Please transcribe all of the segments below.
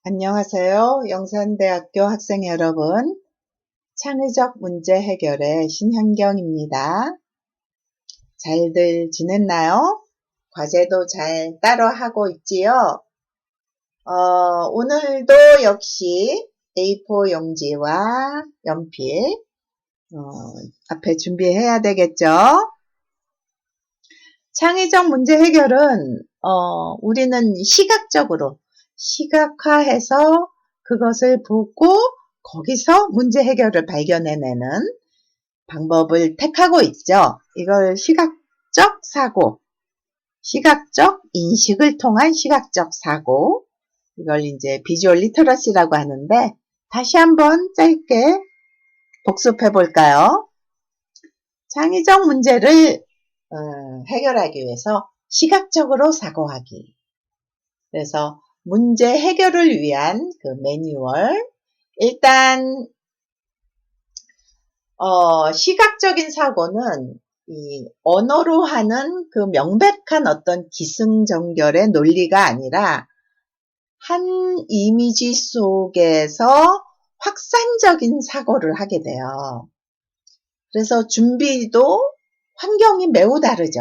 안녕하세요. 영산대학교 학생 여러분. 창의적 문제 해결의 신현경입니다. 잘들 지냈나요? 과제도 잘 따로 하고 있지요? 오늘도 역시 A4 용지와 연필 앞에 준비해야 되겠죠? 창의적 문제 해결은 우리는 시각화해서 그것을 보고 거기서 문제 해결을 발견해내는 방법을 택하고 있죠. 이걸 시각적 사고, 시각적 인식을 통한 시각적 사고, 이걸 이제 비주얼 리터러시라고 하는데 다시 한번 짧게 복습해 볼까요? 창의적 문제를 해결하기 위해서 시각적으로 사고하기. 그래서 문제 해결을 위한 그 매뉴얼. 일단 시각적인 사고는 이 언어로 하는 그 명백한 어떤 기승전결의 논리가 아니라 한 이미지 속에서 확산적인 사고를 하게 돼요. 그래서 준비도 환경이 매우 다르죠.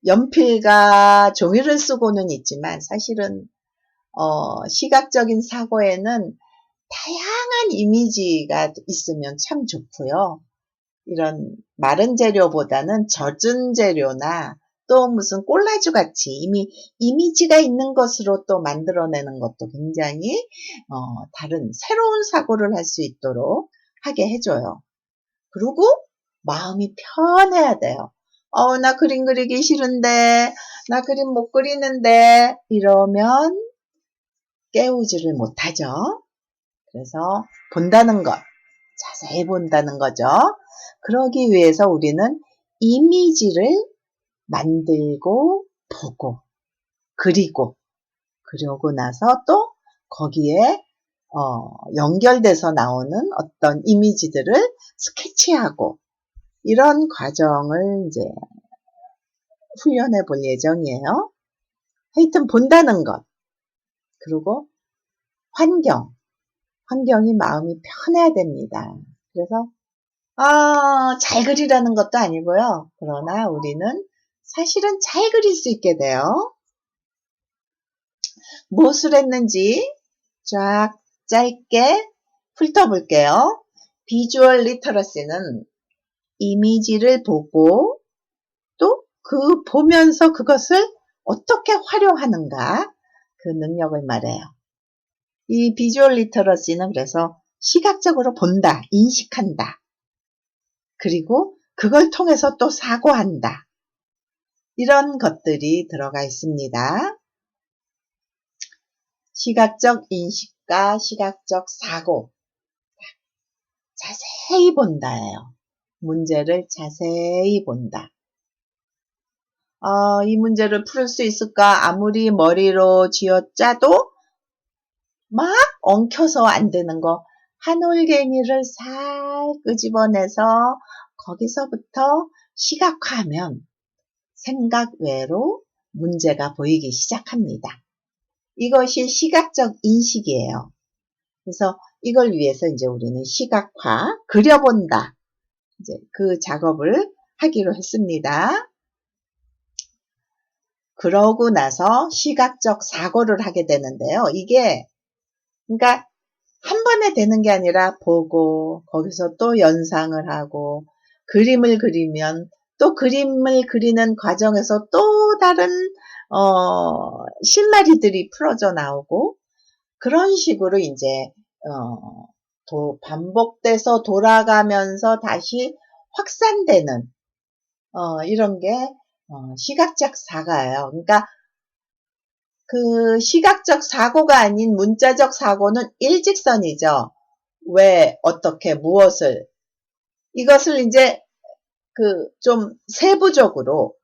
연필과 종이를 쓰고는 있지만 사실은 시각적인 사고에는 다양한 이미지가 있으면 참 좋고요. 이런 마른 재료보다는 젖은 재료나 또 무슨 콜라주 같이 이미 이미지가 있는 것으로 또 만들어내는 것도 굉장히 다른 새로운 사고를 할 수 있도록 하게 해줘요. 그리고 마음이 편해야 돼요. 나 그림 그리기 싫은데, 나 그림 못 그리는데 이러면 깨우지를 못하죠. 그래서 본다는 것, 자세히 본다는 거죠. 그러기 위해서 우리는 이미지를 만들고 보고 그리고 그러고 나서 또 거기에 연결돼서 나오는 어떤 이미지들을 스케치하고 이런 과정을 이제 훈련해 볼 예정이에요. 하여튼 본다는 것, 그리고 환경이 마음이 편해야 됩니다. 그래서 잘 그리라는 것도 아니고요. 그러나 우리는 사실은 잘 그릴 수 있게 돼요. 무엇을 했는지 쫙 짧게 훑어볼게요. 비주얼 리터러시는 이미지를 보고 또 보면서 그것을 어떻게 활용하는가 그 능력을 말해요. 이 비주얼 리터러시는 그래서 시각적으로 본다, 인식한다. 그리고 그걸 통해서 또 사고한다. 이런 것들이 들어가 있습니다. 시각적 인식과 시각적 사고. 자세히 본다예요. 문제를 자세히 본다. 이 문제를 풀 수 있을까? 아무리 머리로 쥐어짜도 막 엉켜서 안 되는 거. 한 올갱이를 살 끄집어내서 거기서부터 시각화하면 생각 외로 문제가 보이기 시작합니다. 이것이 시각적 인식이에요. 그래서 이걸 위해서 이제 우리는 시각화, 그려본다. 이제 그 작업을 하기로 했습니다. 그러고 나서 시각적 사고를 하게 되는데요. 이게 그러니까 한 번에 되는 게 아니라 보고 거기서 또 연상을 하고 그림을 그리면 또 그림을 그리는 과정에서 또 다른 실마리들이 풀어져 나오고 그런 식으로 이제 반복돼서 돌아가면서 다시 확산되는 이런 게 시각적 사고예요. 그러니까 그 시각적 사고가 아닌 문자적 사고는 일직선이죠. 왜, 어떻게, 무엇을. 이것을 이제 좀 세부적으로,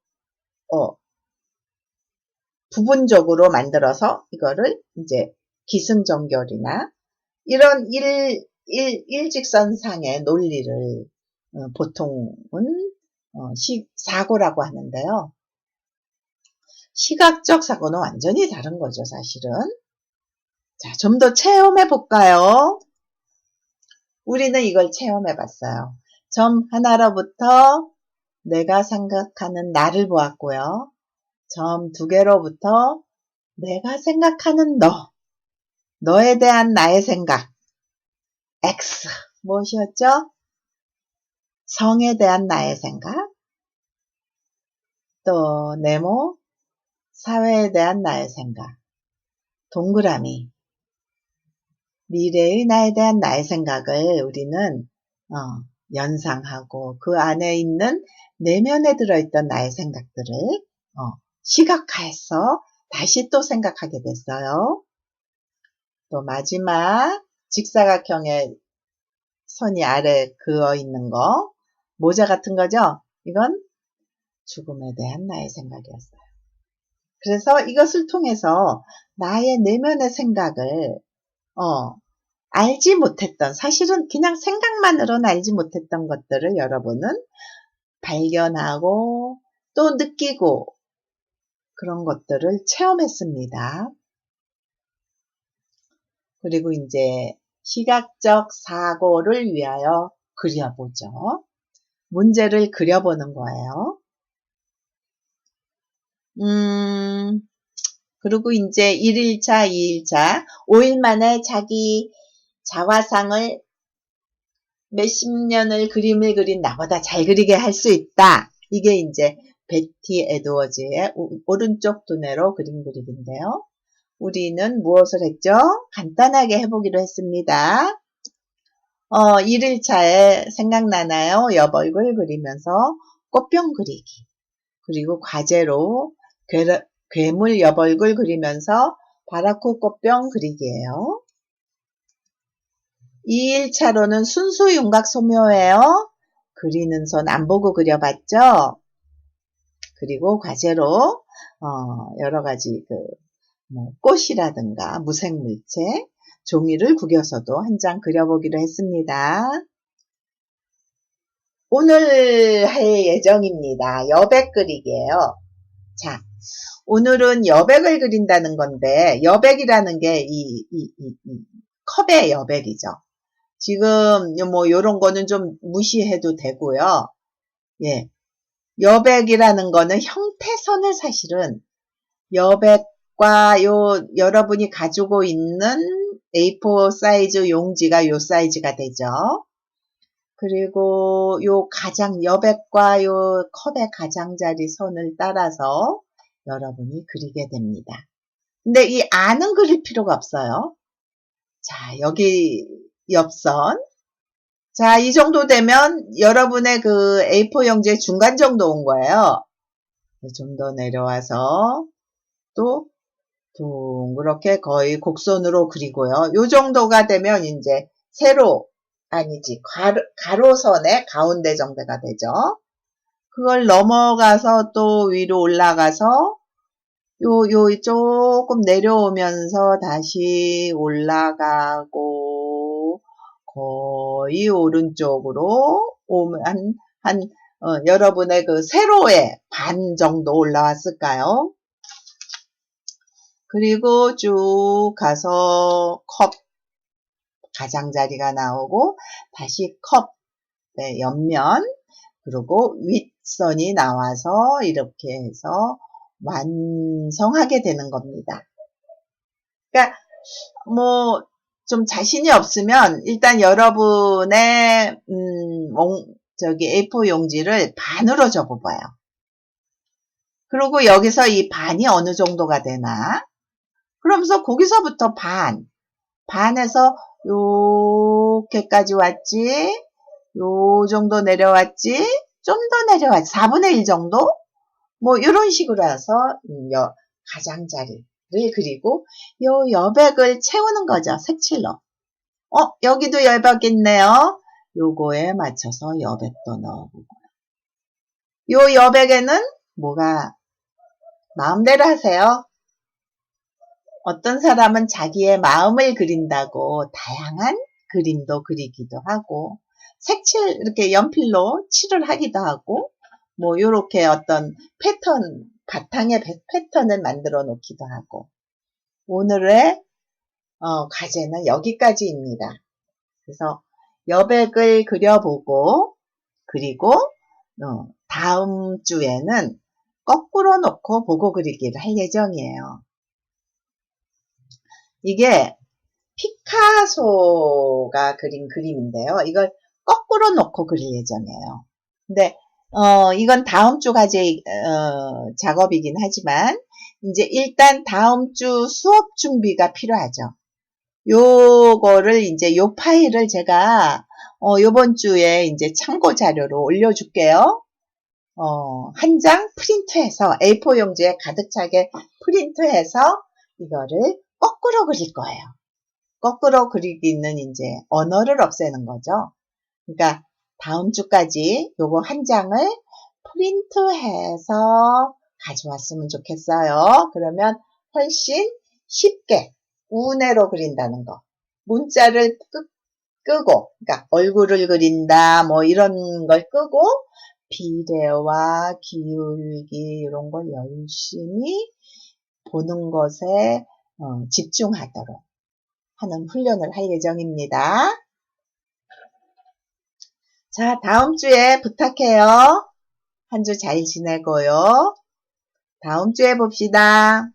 부분적으로 만들어서 이거를 이제 기승전결이나 이런 일직선상의 논리를 보통은 사고라고 하는데요. 시각적 사고는 완전히 다른 거죠, 사실은. 자, 좀 더 체험해 볼까요? 우리는 이걸 체험해 봤어요. 점 하나로부터 내가 생각하는 나를 보았고요. 점 두 개로부터 내가 생각하는 너에 대한 나의 생각, X, 무엇이었죠? 성에 대한 나의 생각, 또 네모, 사회에 대한 나의 생각, 동그라미, 미래의 나에 대한 나의 생각을 우리는 연상하고 그 안에 있는 내면에 들어있던 나의 생각들을 시각화해서 다시 또 생각하게 됐어요. 또 마지막 직사각형의 선이 아래 그어 있는 거, 모자 같은 거죠? 이건 죽음에 대한 나의 생각이었어요. 그래서 이것을 통해서 나의 내면의 생각을 알지 못했던, 사실은 그냥 생각만으로는 알지 못했던 것들을 여러분은 발견하고 또 느끼고 그런 것들을 체험했습니다. 그리고 이제 시각적 사고를 위하여 그려보죠. 문제를 그려보는 거예요. 그리고 이제 1일차, 2일차, 5일 만에 자기 자화상을 몇십 년을 그림을 그린 나보다 잘 그리게 할 수 있다. 이게 이제 베티 에드워즈의 오른쪽 두뇌로 그림 그리기인데요. 우리는 무엇을 했죠? 간단하게 해보기로 했습니다. 1일차에 생각나나요? 옆 얼굴 그리면서 꽃병 그리기. 그리고 과제로 괴물 옆 얼굴 그리면서 바라쿠 꽃병 그리기예요. 2일차로는 순수 윤곽 소묘예요. 그리는 손 안 보고 그려봤죠? 그리고 과제로 여러 가지 꽃이라든가 무색물체, 종이를 구겨서도 한 장 그려보기로 했습니다. 오늘 할 예정입니다. 여백 그리기예요. 자, 오늘은 여백을 그린다는 건데 여백이라는 게 이 컵의 여백이죠. 지금 뭐 요런 거는 좀 무시해도 되고요. 예. 여백이라는 거는 형태선을 사실은 여백과 여러분이 가지고 있는 A4 사이즈 용지가 요 사이즈가 되죠. 그리고 요 여백과 요 컵의 가장자리 선을 따라서 여러분이 그리게 됩니다. 근데 이 안은 그릴 필요가 없어요. 자, 여기 옆선. 자, 이 정도 되면 여러분의 그 A4 용지의 중간 정도 온 거예요. 좀 더 내려와서 또 동그랗게 거의 곡선으로 그리고요. 요 정도가 되면 이제 가로선의 가운데 정도가 되죠. 그걸 넘어가서 또 위로 올라가서 조금 내려오면서 다시 올라가고 거의 오른쪽으로 오면 여러분의 그 세로의 반 정도 올라왔을까요? 그리고 쭉 가서 컵 가장자리가 나오고 다시 컵의 옆면 그리고 윗선이 나와서 이렇게 해서 완성하게 되는 겁니다. 그러니까 뭐 좀 자신이 없으면 일단 여러분의 A4 용지를 반으로 접어봐요. 그리고 여기서 이 반이 어느 정도가 되나? 그러면서 거기서부터 반에서 요렇게까지 왔지? 요 정도 내려왔지? 좀 더 내려왔지? 4분의 1 정도? 뭐 이런 식으로 해서 가장자리를 그리고 요 여백을 채우는 거죠. 색칠로. 여기도 여백 있네요. 요거에 맞춰서 여백도 넣어보고. 요 여백에는 뭐가 마음대로 하세요. 어떤 사람은 자기의 마음을 그린다고 다양한 그림도 그리기도 하고 색칠 이렇게 연필로 칠을 하기도 하고 뭐 요렇게 어떤 바탕의 패턴을 만들어 놓기도 하고 오늘의 과제는 여기까지입니다. 그래서 여백을 그려보고, 그리고 다음 주에는 거꾸로 놓고 보고 그리기를 할 예정이에요. 이게 피카소가 그린 그림인데요. 이걸 거꾸로 놓고 그릴 예정이에요. 근데 이건 다음 주 과제 작업이긴 하지만 이제 일단 다음 주 수업 준비가 필요하죠. 요거를 이제 요 파일을 제가 요번 주에 이제 참고 자료로 올려줄게요. 한 장 프린트해서 A4 용지에 가득 차게 프린트해서 이거를 거꾸로 그릴 거예요. 거꾸로 그리기는 이제 언어를 없애는 거죠. 그러니까 다음 주까지 요거 한 장을 프린트해서 가져왔으면 좋겠어요. 그러면 훨씬 쉽게 우네로 그린다는 거. 문자를 끄고, 그러니까 얼굴을 그린다, 뭐 이런 걸 끄고, 비례와 기울기 이런 걸 열심히 보는 것에 집중하도록 하는 훈련을 할 예정입니다. 자, 다음 주에 부탁해요. 한 주 잘 지내고요. 다음 주에 봅시다.